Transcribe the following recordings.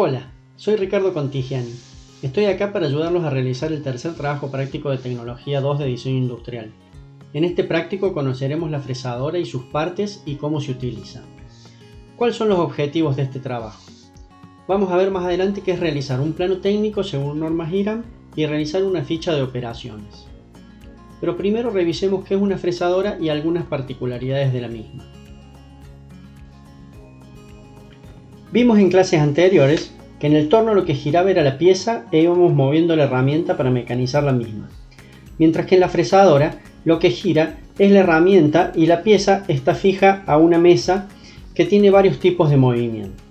Hola, soy Ricardo Contigiani. Estoy acá para ayudarlos a realizar el tercer trabajo práctico de Tecnología 2 de Diseño Industrial. En este práctico conoceremos la fresadora y sus partes y cómo se utiliza. ¿Cuáles son los objetivos de este trabajo? Vamos a ver más adelante qué es realizar un plano técnico según normas IRAM y realizar una ficha de operaciones. Pero primero revisemos qué es una fresadora y algunas particularidades de la misma. Vimos en clases anteriores que en el torno lo que giraba era la pieza e íbamos moviendo la herramienta para mecanizar la misma. Mientras que en la fresadora lo que gira es la herramienta y la pieza está fija a una mesa que tiene varios tipos de movimiento.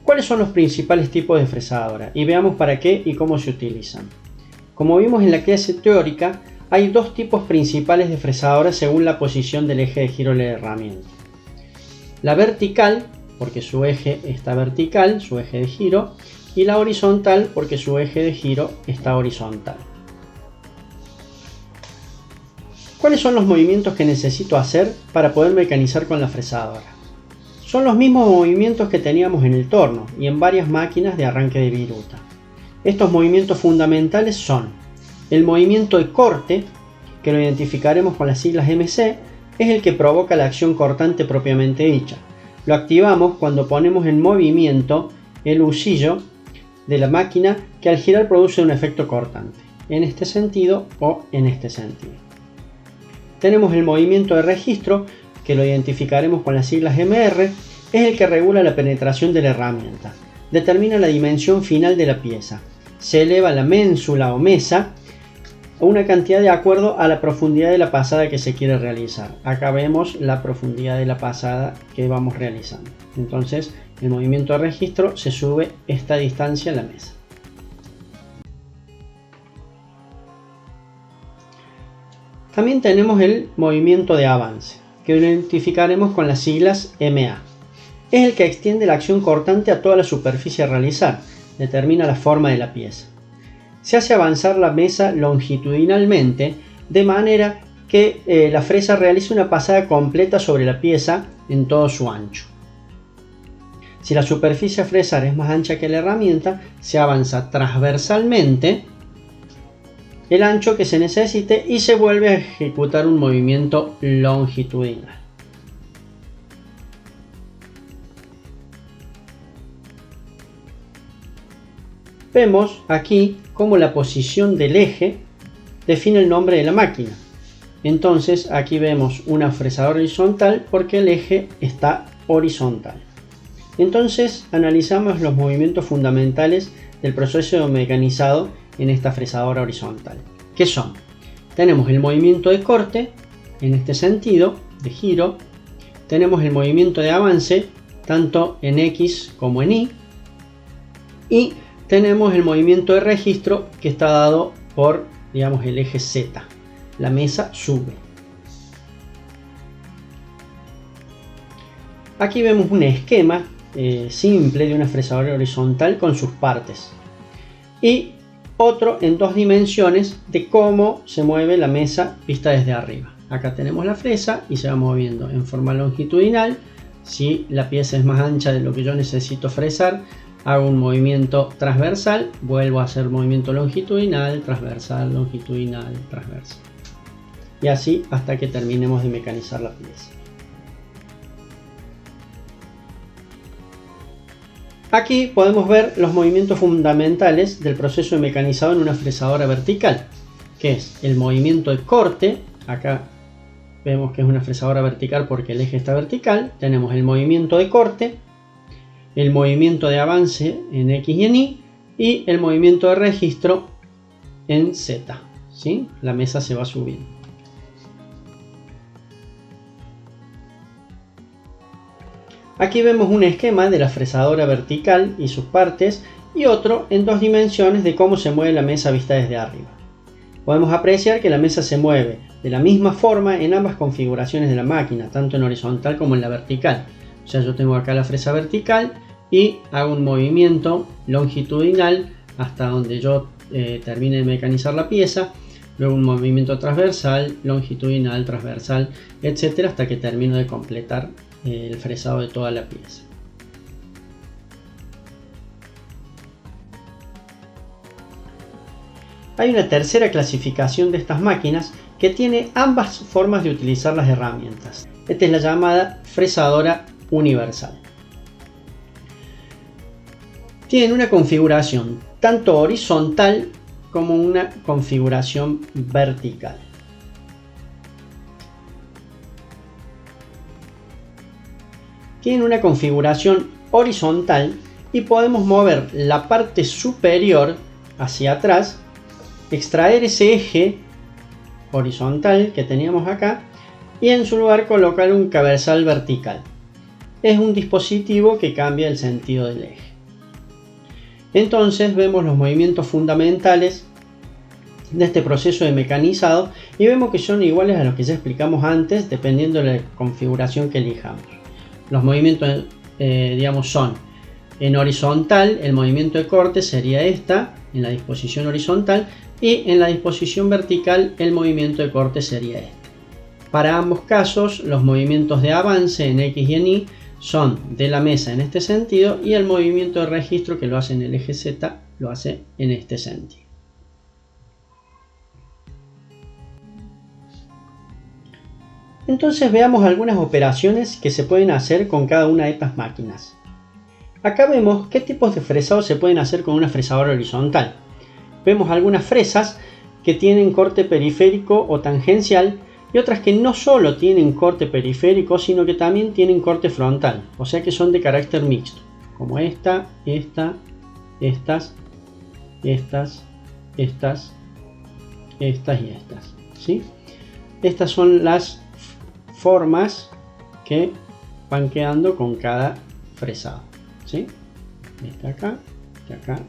¿Cuáles son los principales tipos de fresadora? Y veamos para qué y cómo se utilizan. Como vimos en la clase teórica, hay dos tipos principales de fresadora según la posición del eje de giro de la herramienta. La vertical, porque su eje está vertical, su eje de giro, y la horizontal porque su eje de giro está horizontal. ¿Cuáles son los movimientos que necesito hacer para poder mecanizar con la fresadora? Son los mismos movimientos que teníamos en el torno y en varias máquinas de arranque de viruta. Estos movimientos fundamentales son el movimiento de corte, que lo identificaremos con las siglas MC, es el que provoca la acción cortante propiamente dicha. Lo activamos cuando ponemos en movimiento el husillo de la máquina que al girar produce un efecto cortante, en este sentido o en este sentido. Tenemos el movimiento de registro, que lo identificaremos con las siglas MR, es el que regula la penetración de la herramienta. Determina la dimensión final de la pieza. Se eleva la ménsula o mesa a una cantidad de acuerdo a la profundidad de la pasada que se quiere realizar. Acá vemos la profundidad de la pasada que vamos realizando. Entonces, el movimiento de registro se sube esta distancia a la mesa. También tenemos el movimiento de avance, que lo identificaremos con las siglas MA. Es el que extiende la acción cortante a toda la superficie a realizar. Determina la forma de la pieza. Se hace avanzar la mesa longitudinalmente de manera que la fresa realice una pasada completa sobre la pieza en todo su ancho. Si la superficie a fresar es más ancha que la herramienta, se avanza transversalmente el ancho que se necesite y se vuelve a ejecutar un movimiento longitudinal. Vemos aquí cómo la posición del eje define el nombre de la máquina. Entonces aquí vemos una fresadora horizontal porque el eje está horizontal. Entonces analizamos los movimientos fundamentales del proceso mecanizado en esta fresadora horizontal. ¿Qué son? Tenemos el movimiento de corte, en este sentido, de giro. Tenemos el movimiento de avance, tanto en X como en Y. Y tenemos el movimiento de registro que está dado por, digamos, el eje Z. La mesa sube. Aquí vemos un esquema simple de una fresadora horizontal con sus partes. Y otro en dos dimensiones de cómo se mueve la mesa vista desde arriba. Acá tenemos la fresa y se va moviendo en forma longitudinal. Si la pieza es más ancha de lo que yo necesito fresar, hago un movimiento transversal, vuelvo a hacer movimiento longitudinal, transversal, longitudinal, transversal. Y así hasta que terminemos de mecanizar la pieza. Aquí podemos ver los movimientos fundamentales del proceso de mecanizado en una fresadora vertical, que es el movimiento de corte. Acá vemos que es una fresadora vertical porque el eje está vertical. Tenemos el movimiento de corte, el movimiento de avance en X y en Y y el movimiento de registro en Z. ¿Sí? La mesa se va subiendo. Aquí vemos un esquema de la fresadora vertical y sus partes y otro en dos dimensiones de cómo se mueve la mesa vista desde arriba. Podemos apreciar que la mesa se mueve de la misma forma en ambas configuraciones de la máquina, tanto en horizontal como en la vertical. O sea, yo tengo acá la fresa vertical y hago un movimiento longitudinal hasta donde yo termine de mecanizar la pieza, luego un movimiento transversal, longitudinal, transversal, etcétera, hasta que termino de completar el fresado de toda la pieza. Hay una tercera clasificación de estas máquinas que tiene ambas formas de utilizar las herramientas. Esta es la llamada fresadora universal. Tienen una configuración tanto horizontal como una configuración vertical. Tienen una configuración horizontal y podemos mover la parte superior hacia atrás, extraer ese eje horizontal que teníamos acá y en su lugar colocar un cabezal vertical. Es un dispositivo que cambia el sentido del eje. Entonces vemos los movimientos fundamentales de este proceso de mecanizado y vemos que son iguales a los que ya explicamos antes, dependiendo de la configuración que elijamos. Los movimientos digamos son en horizontal, el movimiento de corte sería esta en la disposición horizontal y en la disposición vertical el movimiento de corte sería este. Para ambos casos los movimientos de avance en X y en Y son de la mesa en este sentido y el movimiento de registro que lo hace en el eje Z lo hace en este sentido. Entonces veamos algunas operaciones que se pueden hacer con cada una de estas máquinas. Acá vemos qué tipos de fresado se pueden hacer con una fresadora horizontal. Vemos algunas fresas que tienen corte periférico o tangencial y otras que no solo tienen corte periférico, sino que también tienen corte frontal, o sea que son de carácter mixto, como esta, estas, y estas, ¿sí? Estas son las formas que van quedando con cada fresado, ¿sí? Esta acá, esta acá.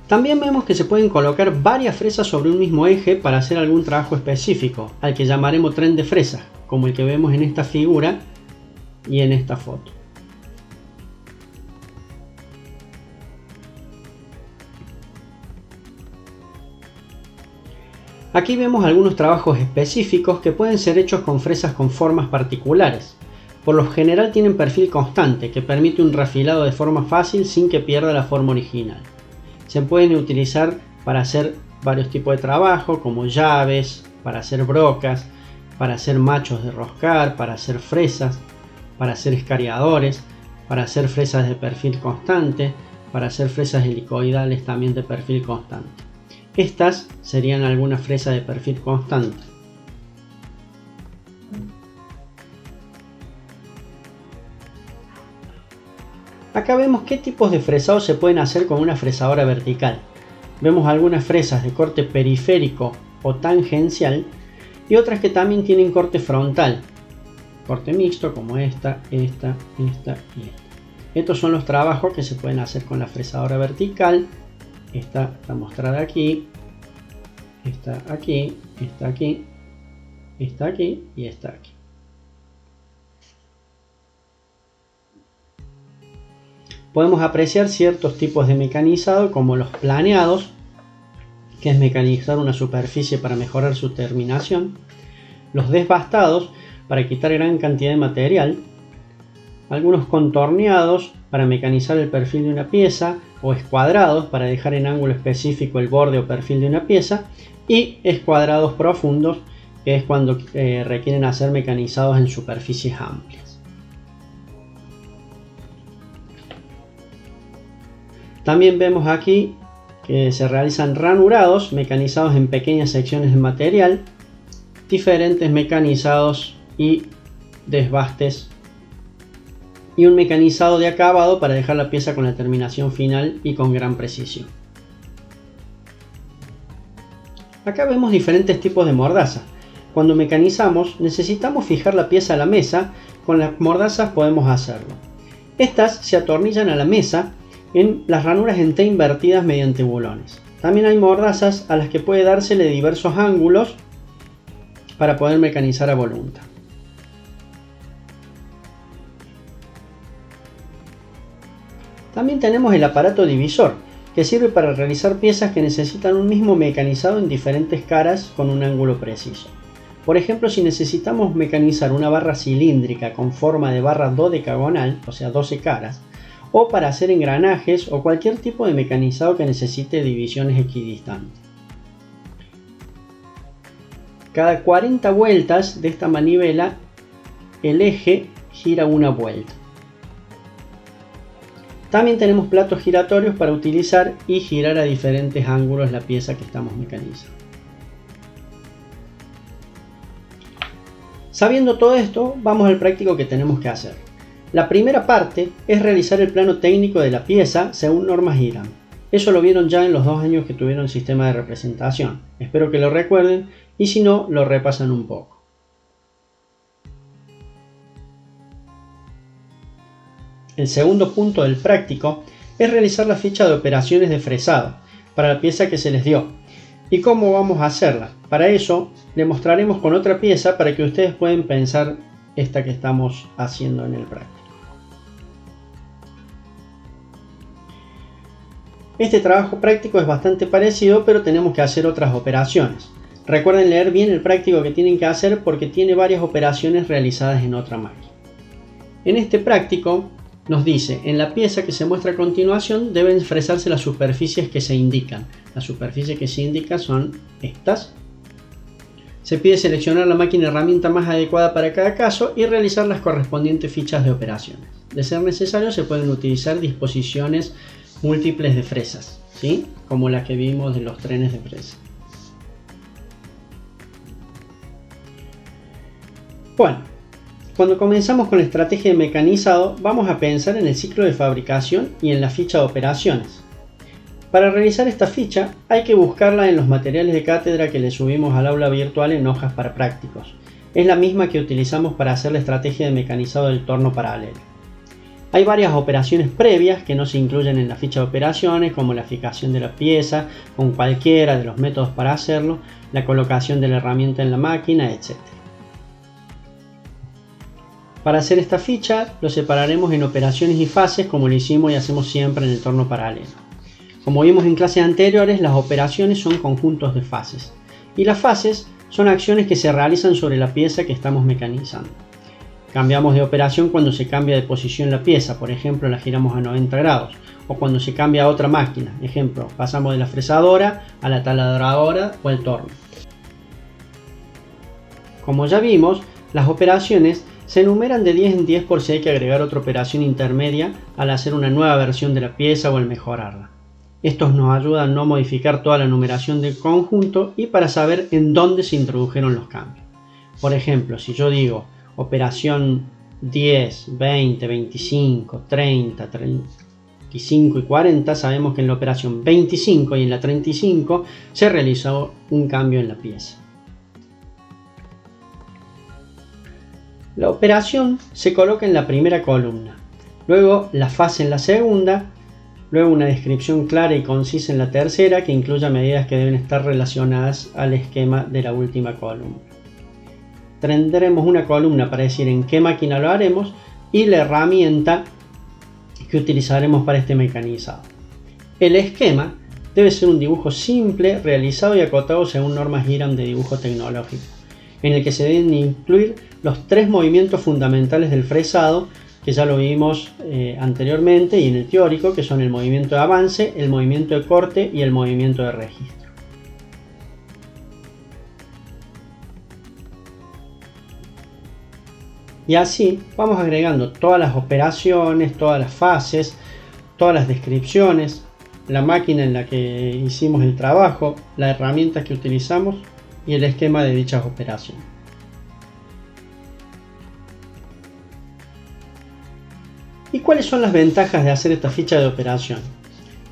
También vemos que se pueden colocar varias fresas sobre un mismo eje para hacer algún trabajo específico, al que llamaremos tren de fresas, como el que vemos en esta figura y en esta foto. Aquí vemos algunos trabajos específicos que pueden ser hechos con fresas con formas particulares. Por lo general tienen perfil constante, que permite un refilado de forma fácil sin que pierda la forma original. Se pueden utilizar para hacer varios tipos de trabajo, como llaves, para hacer brocas, para hacer machos de roscar, para hacer fresas, para hacer escariadores, para hacer fresas de perfil constante, para hacer fresas helicoidales también de perfil constante. Estas serían algunas fresas de perfil constante. Acá vemos qué tipos de fresado se pueden hacer con una fresadora vertical. Vemos algunas fresas de corte periférico o tangencial y otras que también tienen corte frontal, corte mixto como esta y esta. Estos son los trabajos que se pueden hacer con la fresadora vertical. Esta está mostrada aquí, esta aquí, esta aquí, esta aquí y esta aquí. Podemos apreciar ciertos tipos de mecanizado como los planeados, que es mecanizar una superficie para mejorar su terminación, los desbastados para quitar gran cantidad de material, algunos contorneados para mecanizar el perfil de una pieza, o escuadrados para dejar en ángulo específico el borde o perfil de una pieza, y escuadrados profundos, que es cuando requieren hacer mecanizados en superficies amplias. También vemos aquí que se realizan ranurados mecanizados en pequeñas secciones de material, diferentes mecanizados y desbastes, y un mecanizado de acabado para dejar la pieza con la terminación final y con gran precisión. Acá vemos diferentes tipos de mordaza. Cuando mecanizamos necesitamos fijar la pieza a la mesa, con las mordazas podemos hacerlo. Estas se atornillan a la mesa en las ranuras en T invertidas mediante bulones. También hay mordazas a las que puede dársele diversos ángulos para poder mecanizar a voluntad. También tenemos el aparato divisor, que sirve para realizar piezas que necesitan un mismo mecanizado en diferentes caras con un ángulo preciso. Por ejemplo, si necesitamos mecanizar una barra cilíndrica con forma de barra dodecagonal, o sea 12 caras, o para hacer engranajes o cualquier tipo de mecanizado que necesite divisiones equidistantes. Cada 40 vueltas de esta manivela el eje gira una vuelta. También tenemos platos giratorios para utilizar y girar a diferentes ángulos la pieza que estamos mecanizando. Sabiendo todo esto, vamos al práctico que tenemos que hacer. La primera parte es realizar el plano técnico de la pieza según normas IRAM. Eso lo vieron ya en los 2 años que tuvieron el sistema de representación. Espero que lo recuerden y si no, lo repasan un poco. El segundo punto del práctico es realizar la ficha de operaciones de fresado para la pieza que se les dio. ¿Y cómo vamos a hacerla? Para eso le mostraremos con otra pieza para que ustedes puedan pensar esta que estamos haciendo en el práctico. Este trabajo práctico es bastante parecido, pero tenemos que hacer otras operaciones. Recuerden leer bien el práctico que tienen que hacer porque tiene varias operaciones realizadas en otra máquina. En este práctico nos dice, en la pieza que se muestra a continuación deben fresarse las superficies que se indican. Las superficies que se indican son estas. Se pide seleccionar la máquina herramienta más adecuada para cada caso y realizar las correspondientes fichas de operaciones. De ser necesario se pueden utilizar disposiciones múltiples de fresas, ¿sí? Como las que vimos de los trenes de fresa. Bueno, cuando comenzamos con la estrategia de mecanizado, vamos a pensar en el ciclo de fabricación y en la ficha de operaciones. Para realizar esta ficha hay que buscarla en los materiales de cátedra que le subimos al aula virtual en hojas para prácticos. Es la misma que utilizamos para hacer la estrategia de mecanizado del torno paralelo. Hay varias operaciones previas que no se incluyen en la ficha de operaciones, como la fijación de la pieza con cualquiera de los métodos para hacerlo, la colocación de la herramienta en la máquina, etc. Para hacer esta ficha lo separaremos en operaciones y fases como lo hicimos y hacemos siempre en el torno paralelo. Como vimos en clases anteriores, las operaciones son conjuntos de fases y las fases son acciones que se realizan sobre la pieza que estamos mecanizando. Cambiamos de operación cuando se cambia de posición la pieza, por ejemplo la giramos a 90 grados, o cuando se cambia a otra máquina, ejemplo, pasamos de la fresadora a la taladradora o el torno. Como ya vimos, las operaciones se enumeran de 10 en 10 por si hay que agregar otra operación intermedia al hacer una nueva versión de la pieza o al mejorarla. Estos nos ayudan a no modificar toda la numeración del conjunto y para saber en dónde se introdujeron los cambios. Por ejemplo, si yo digo operación 10, 20, 25, 30, 35 y 40, sabemos que en la operación 25 y en la 35 se realizó un cambio en la pieza. La operación se coloca en la primera columna, luego la fase en la segunda, luego una descripción clara y concisa en la tercera que incluya medidas que deben estar relacionadas al esquema de la última columna. Tendremos una columna para decir en qué máquina lo haremos y la herramienta que utilizaremos para este mecanizado. El esquema debe ser un dibujo simple, realizado y acotado según normas IRAM de dibujo tecnológico, en el que se deben incluir los 3 movimientos fundamentales del fresado, que ya lo vimos anteriormente y en el teórico, que son el movimiento de avance, el movimiento de corte y el movimiento de registro. Y así vamos agregando todas las operaciones, todas las fases, todas las descripciones, la máquina en la que hicimos el trabajo, la herramienta que utilizamos y el esquema de dichas operaciones. ¿Y cuáles son las ventajas de hacer esta ficha de operación?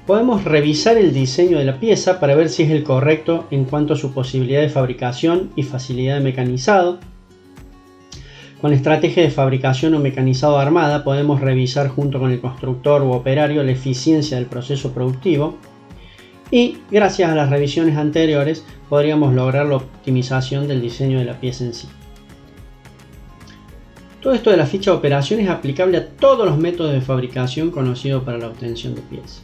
Podemos revisar el diseño de la pieza para ver si es el correcto en cuanto a su posibilidad de fabricación y facilidad de mecanizado. Con la estrategia de fabricación o mecanizado armada podemos revisar junto con el constructor u operario la eficiencia del proceso productivo y gracias a las revisiones anteriores podríamos lograr la optimización del diseño de la pieza en sí. Todo esto de la ficha de operación es aplicable a todos los métodos de fabricación conocidos para la obtención de piezas.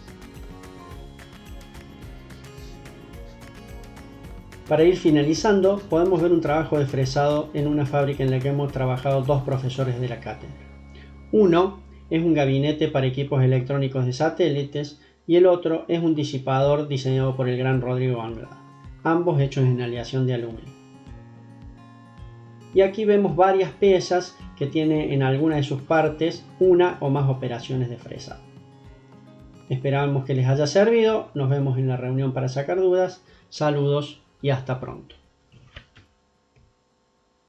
Para ir finalizando, podemos ver un trabajo de fresado en una fábrica en la que hemos trabajado 2 profesores de la cátedra. Uno es un gabinete para equipos electrónicos de satélites y el otro es un disipador diseñado por el gran Rodrigo Anglada, ambos hechos en aleación de aluminio. Y aquí vemos varias piezas que tienen en alguna de sus partes una o más operaciones de fresado. Esperamos que les haya servido, nos vemos en la reunión para sacar dudas, saludos y hasta pronto.